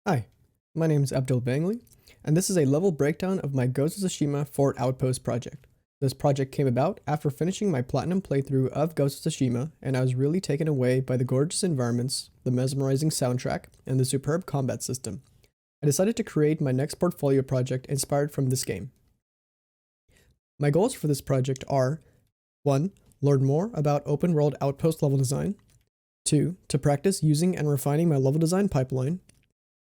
Hi, my name is Abdul Bangley, and this is a level breakdown of my Ghost of Tsushima Fort Outpost project. This project came about after finishing my platinum playthrough of Ghost of Tsushima, and I was really taken away by the gorgeous environments, the mesmerizing soundtrack, and the superb combat system. I decided to create my next portfolio project inspired from this game. My goals for this project are 1. Learn more about open world outpost level design. 2. To practice using and refining my level design pipeline.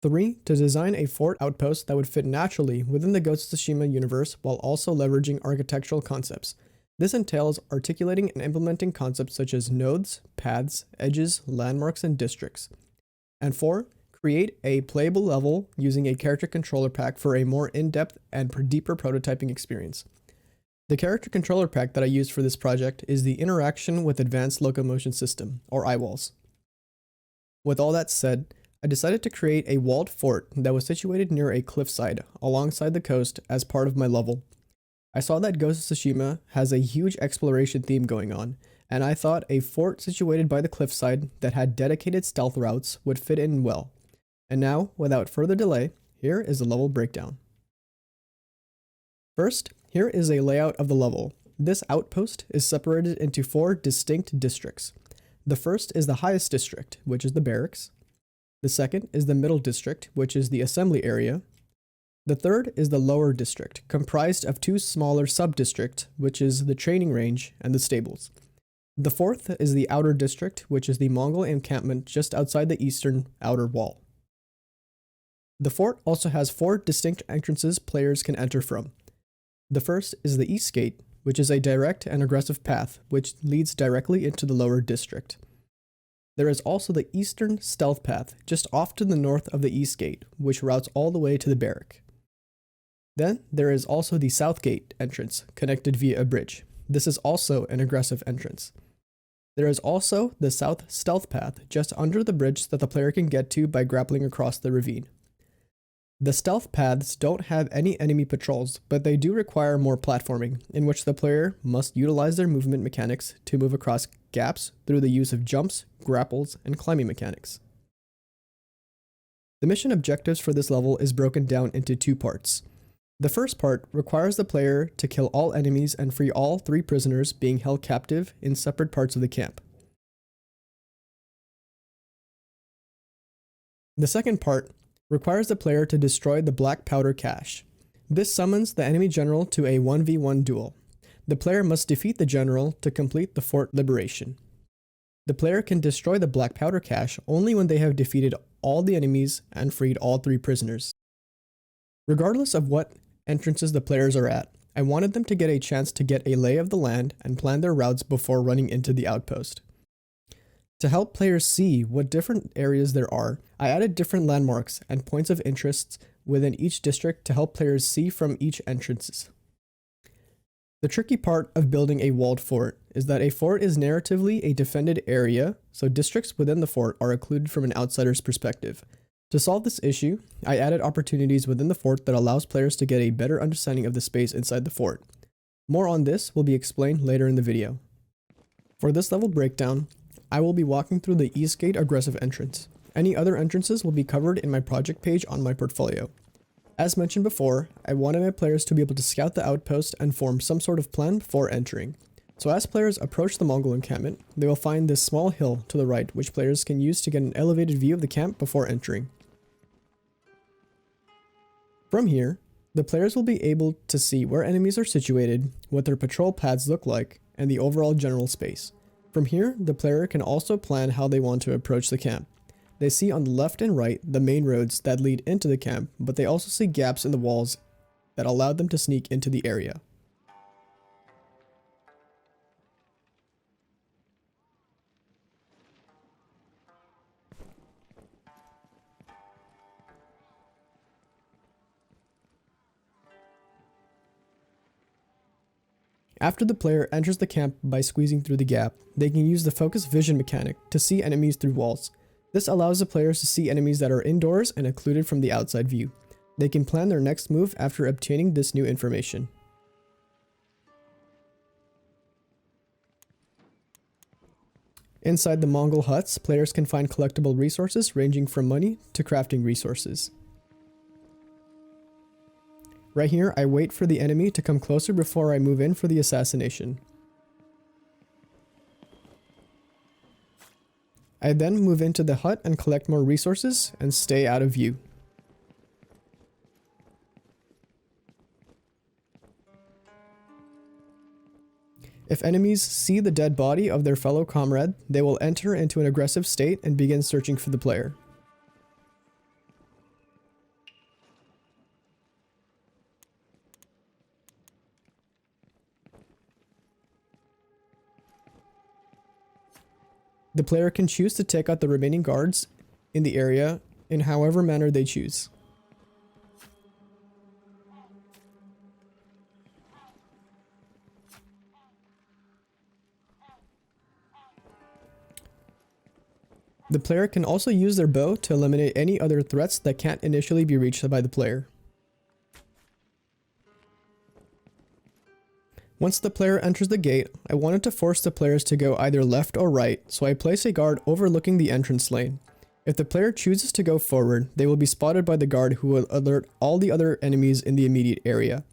3. To design a fort outpost that would fit naturally within the Ghost of Tsushima universe while also leveraging architectural concepts. This entails articulating and implementing concepts such as nodes, paths, edges, landmarks, and districts. And 4. Create a playable level using a character controller pack for a more in-depth and deeper prototyping experience. The character controller pack that I used for this project is the Interaction with Advanced Locomotion System, or IWALS. With all that said, I decided to create a walled fort that was situated near a cliffside alongside the coast as part of my level. I saw that Ghost of Tsushima has a huge exploration theme going on, and I thought a fort situated by the cliffside that had dedicated stealth routes would fit in well. And now, without further delay, here is the level breakdown. First, here is a layout of the level. This outpost is separated into 4 distinct districts. The first is the highest district, which is the Barracks. The second is the middle district, which is the assembly area. The third is the lower district, comprised of 2 smaller sub-districts, which is the training range and the stables. The fourth is the outer district, which is the Mongol encampment just outside the eastern outer wall. The fort also has 4 distinct entrances players can enter from. The first is the East Gate, which is a direct and aggressive path which leads directly into the lower district. There is also the Eastern Stealth Path just off to the north of the East Gate, which routes all the way to the barrack. Then there is also the South Gate entrance, connected via a bridge. This is also an aggressive entrance. There is also the South Stealth Path just under the bridge that the player can get to by grappling across the ravine. The stealth paths don't have any enemy patrols, but they do require more platforming, in which the player must utilize their movement mechanics to move across gaps through the use of jumps, grapples, and climbing mechanics. The mission objectives for this level is broken down into 2 parts. The first part requires the player to kill all enemies and free all 3 prisoners being held captive in separate parts of the camp. The second part requires the player to destroy the black powder cache. This summons the enemy general to a 1v1 duel. The player must defeat the general to complete the fort liberation. The player can destroy the black powder cache only when they have defeated all the enemies and freed all 3 prisoners. Regardless of what entrances the players are at, I wanted them to get a chance to get a lay of the land and plan their routes before running into the outpost. To help players see what different areas there are, I added different landmarks and points of interest within each district to help players see from each entrances. The tricky part of building a walled fort is that a fort is narratively a defended area, so districts within the fort are occluded from an outsider's perspective. To solve this issue, I added opportunities within the fort that allows players to get a better understanding of the space inside the fort. More on this will be explained later in the video. For this level breakdown, I will be walking through the East Gate aggressive entrance. Any other entrances will be covered in my project page on my portfolio. As mentioned before, I wanted my players to be able to scout the outpost and form some sort of plan before entering. So as players approach the Mongol encampment, they will find this small hill to the right which players can use to get an elevated view of the camp before entering. From here, the players will be able to see where enemies are situated, what their patrol paths look like, and the overall general space. From here, the player can also plan how they want to approach the camp. They see on the left and right the main roads that lead into the camp, but they also see gaps in the walls that allow them to sneak into the area. After the player enters the camp by squeezing through the gap, they can use the focus vision mechanic to see enemies through walls. This allows the players to see enemies that are indoors and occluded from the outside view. They can plan their next move after obtaining this new information. Inside the Mongol huts, players can find collectible resources ranging from money to crafting resources. Right here, I wait for the enemy to come closer before I move in for the assassination. I then move into the hut and collect more resources and stay out of view. If enemies see the dead body of their fellow comrade, they will enter into an aggressive state and begin searching for the player. The player can choose to take out the remaining guards in the area in however manner they choose. The player can also use their bow to eliminate any other threats that can't initially be reached by the player. Once the player enters the gate, I wanted to force the players to go either left or right, so I place a guard overlooking the entrance lane. If the player chooses to go forward, they will be spotted by the guard who will alert all the other enemies in the immediate area.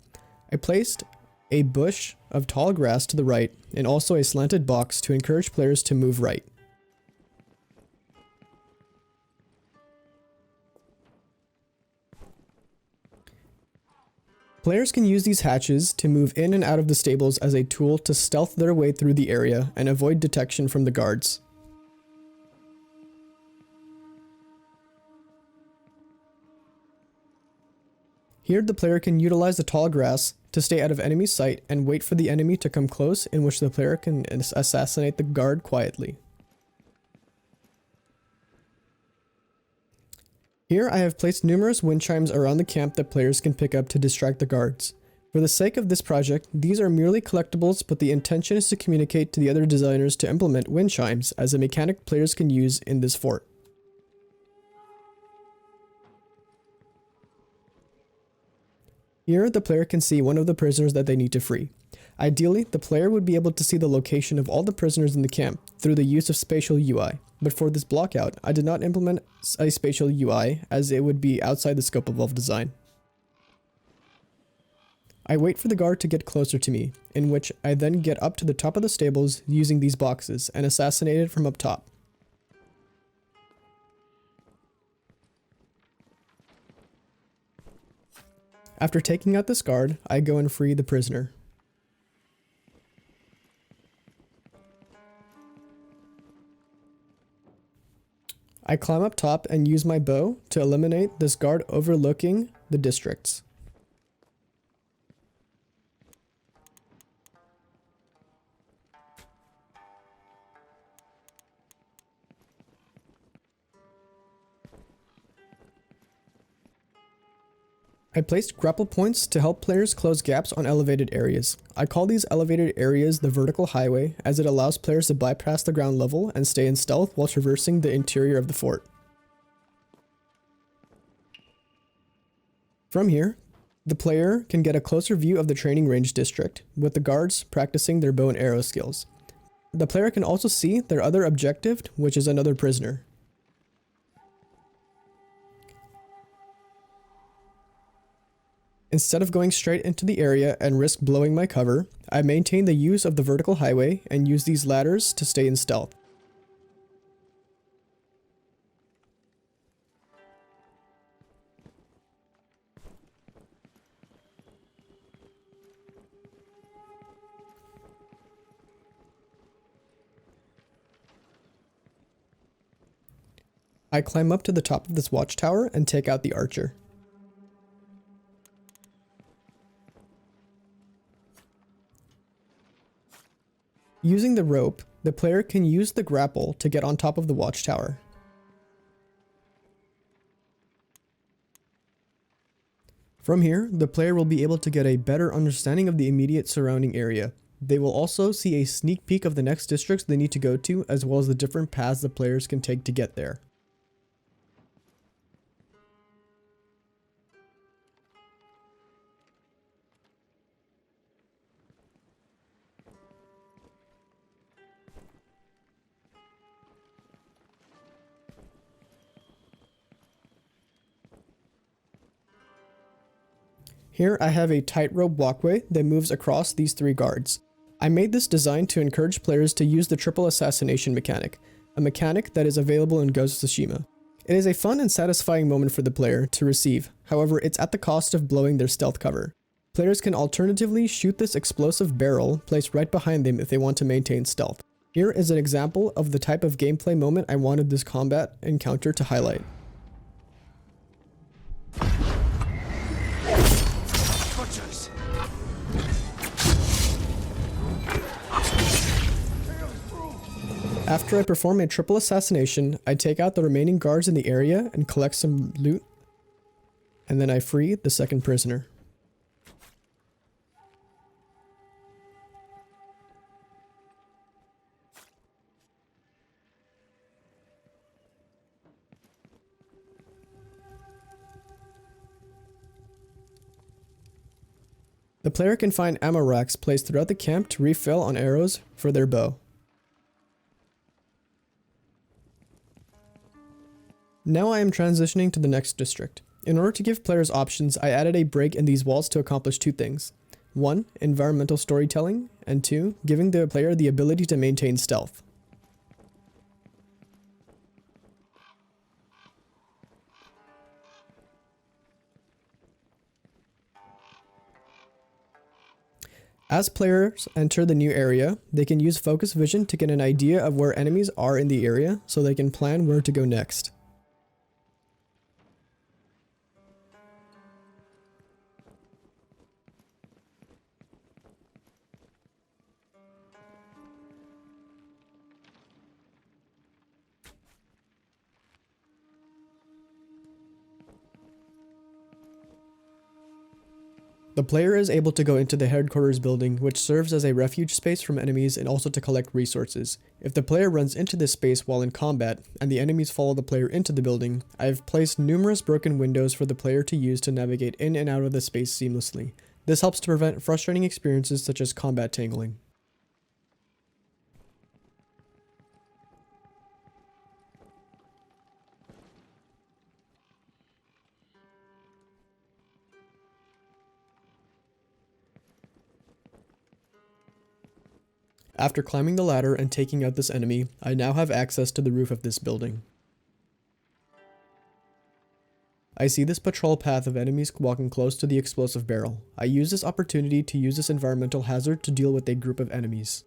I placed a bush of tall grass to the right and also a slanted box to encourage players to move right. Players can use these hatches to move in and out of the stables as a tool to stealth their way through the area and avoid detection from the guards. Here the player can utilize the tall grass to stay out of enemy sight and wait for the enemy to come close, in which the player can assassinate the guard quietly. Here I have placed numerous wind chimes around the camp that players can pick up to distract the guards. For the sake of this project, these are merely collectibles, but the intention is to communicate to the other designers to implement wind chimes as a mechanic players can use in this fort. Here the player can see one of the prisoners that they need to free. Ideally, the player would be able to see the location of all the prisoners in the camp through the use of spatial UI, but for this blockout, I did not implement a spatial UI as it would be outside the scope of Valve design. I wait for the guard to get closer to me, in which I then get up to the top of the stables using these boxes and assassinate it from up top. After taking out this guard, I go and free the prisoner. I climb up top and use my bow to eliminate this guard overlooking the districts. I placed grapple points to help players close gaps on elevated areas. I call these elevated areas the vertical highway, as it allows players to bypass the ground level and stay in stealth while traversing the interior of the fort. From here, the player can get a closer view of the training range district, with the guards practicing their bow and arrow skills. The player can also see their other objective, which is another prisoner. Instead of going straight into the area and risk blowing my cover, I maintain the use of the vertical highway and use these ladders to stay in stealth. I climb up to the top of this watchtower and take out the archer. Using the rope, the player can use the grapple to get on top of the watchtower. From here, the player will be able to get a better understanding of the immediate surrounding area. They will also see a sneak peek of the next districts they need to go to, as well as the different paths the players can take to get there. Here I have a tightrope walkway that moves across these 3 guards. I made this design to encourage players to use the triple assassination mechanic, a mechanic that is available in Ghost of Tsushima. It is a fun and satisfying moment for the player to receive, however it's at the cost of blowing their stealth cover. Players can alternatively shoot this explosive barrel placed right behind them if they want to maintain stealth. Here is an example of the type of gameplay moment I wanted this combat encounter to highlight. After I perform a triple assassination, I take out the remaining guards in the area and collect some loot, and then I free the second prisoner. The player can find ammo racks placed throughout the camp to refill on arrows for their bow. Now I am transitioning to the next district. In order to give players options, I added a break in these walls to accomplish 2 things. 1. Environmental storytelling, and 2. Giving the player the ability to maintain stealth. As players enter the new area, they can use focus vision to get an idea of where enemies are in the area so they can plan where to go next. The player is able to go into the headquarters building, which serves as a refuge space from enemies and also to collect resources. If the player runs into this space while in combat, and the enemies follow the player into the building, I have placed numerous broken windows for the player to use to navigate in and out of the space seamlessly. This helps to prevent frustrating experiences such as combat tangling. After climbing the ladder and taking out this enemy, I now have access to the roof of this building. I see this patrol path of enemies walking close to the explosive barrel. I use this opportunity to use this environmental hazard to deal with a group of enemies.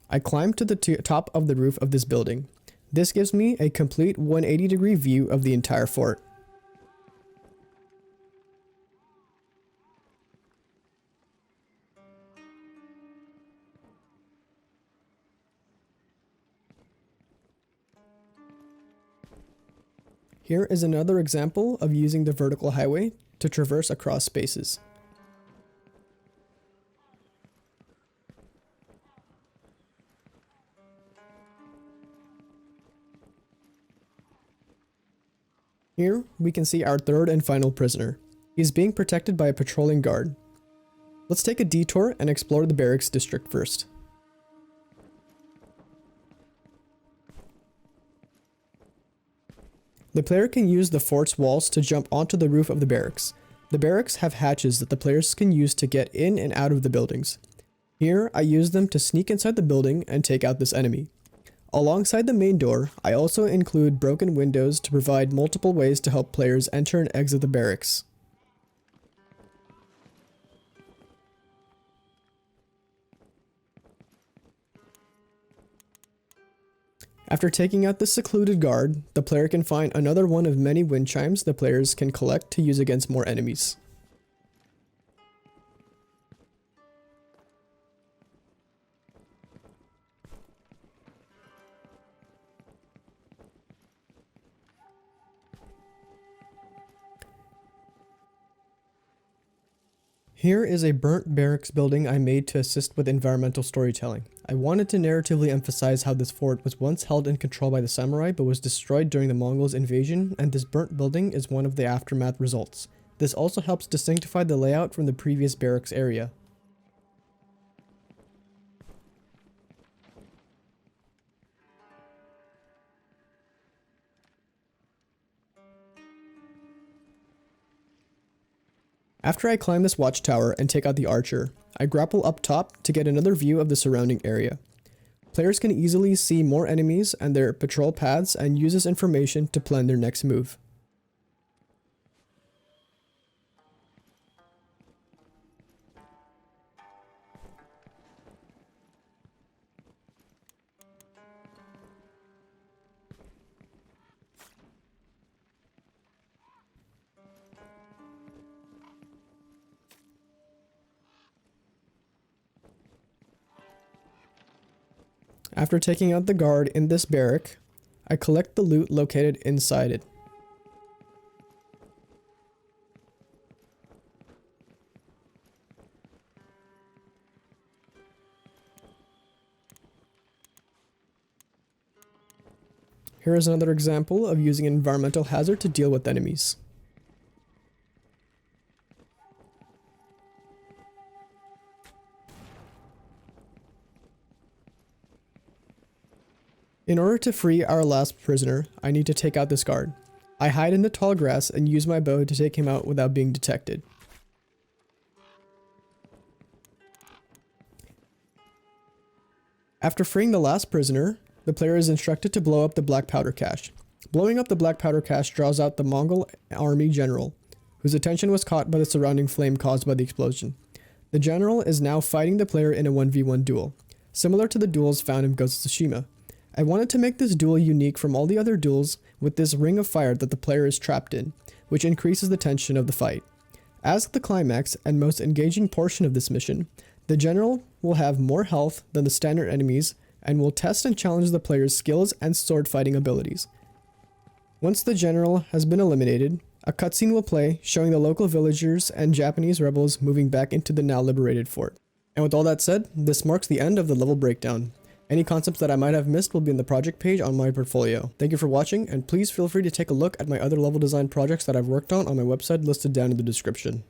I climb to the top of the roof of this building. This gives me a complete 180-degree view of the entire fort. Here is another example of using the vertical highway to traverse across spaces. Here we can see our third and final prisoner. He is being protected by a patrolling guard. Let's take a detour and explore the Barracks district first. The player can use the fort's walls to jump onto the roof of the barracks. The barracks have hatches that the players can use to get in and out of the buildings. Here, I use them to sneak inside the building and take out this enemy. Alongside the main door, I also include broken windows to provide multiple ways to help players enter and exit the barracks. After taking out the secluded guard, the player can find another one of many wind chimes the players can collect to use against more enemies. Here is a burnt barracks building I made to assist with environmental storytelling. I wanted to narratively emphasize how this fort was once held in control by the samurai but was destroyed during the Mongols' invasion, and this burnt building is one of the aftermath results. This also helps to sanctify the layout from the previous barracks area. After I climb this watchtower and take out the archer, I grapple up top to get another view of the surrounding area. Players can easily see more enemies and their patrol paths and use this information to plan their next move. After taking out the guard in this barrack, I collect the loot located inside it. Here is another example of using an environmental hazard to deal with enemies. In order to free our last prisoner, I need to take out this guard. I hide in the tall grass and use my bow to take him out without being detected. After freeing the last prisoner, the player is instructed to blow up the black powder cache. Blowing up the black powder cache draws out the Mongol army general, whose attention was caught by the surrounding flame caused by the explosion. The general is now fighting the player in a 1v1 duel, similar to the duels found in Ghost of Tsushima. I wanted to make this duel unique from all the other duels with this ring of fire that the player is trapped in, which increases the tension of the fight. As the climax and most engaging portion of this mission, the general will have more health than the standard enemies and will test and challenge the player's skills and sword fighting abilities. Once the general has been eliminated, a cutscene will play showing the local villagers and Japanese rebels moving back into the now liberated fort. And with all that said, this marks the end of the level breakdown. Any concepts that I might have missed will be in the project page on my portfolio. Thank you for watching, and please feel free to take a look at my other level design projects that I've worked on my website listed down in the description.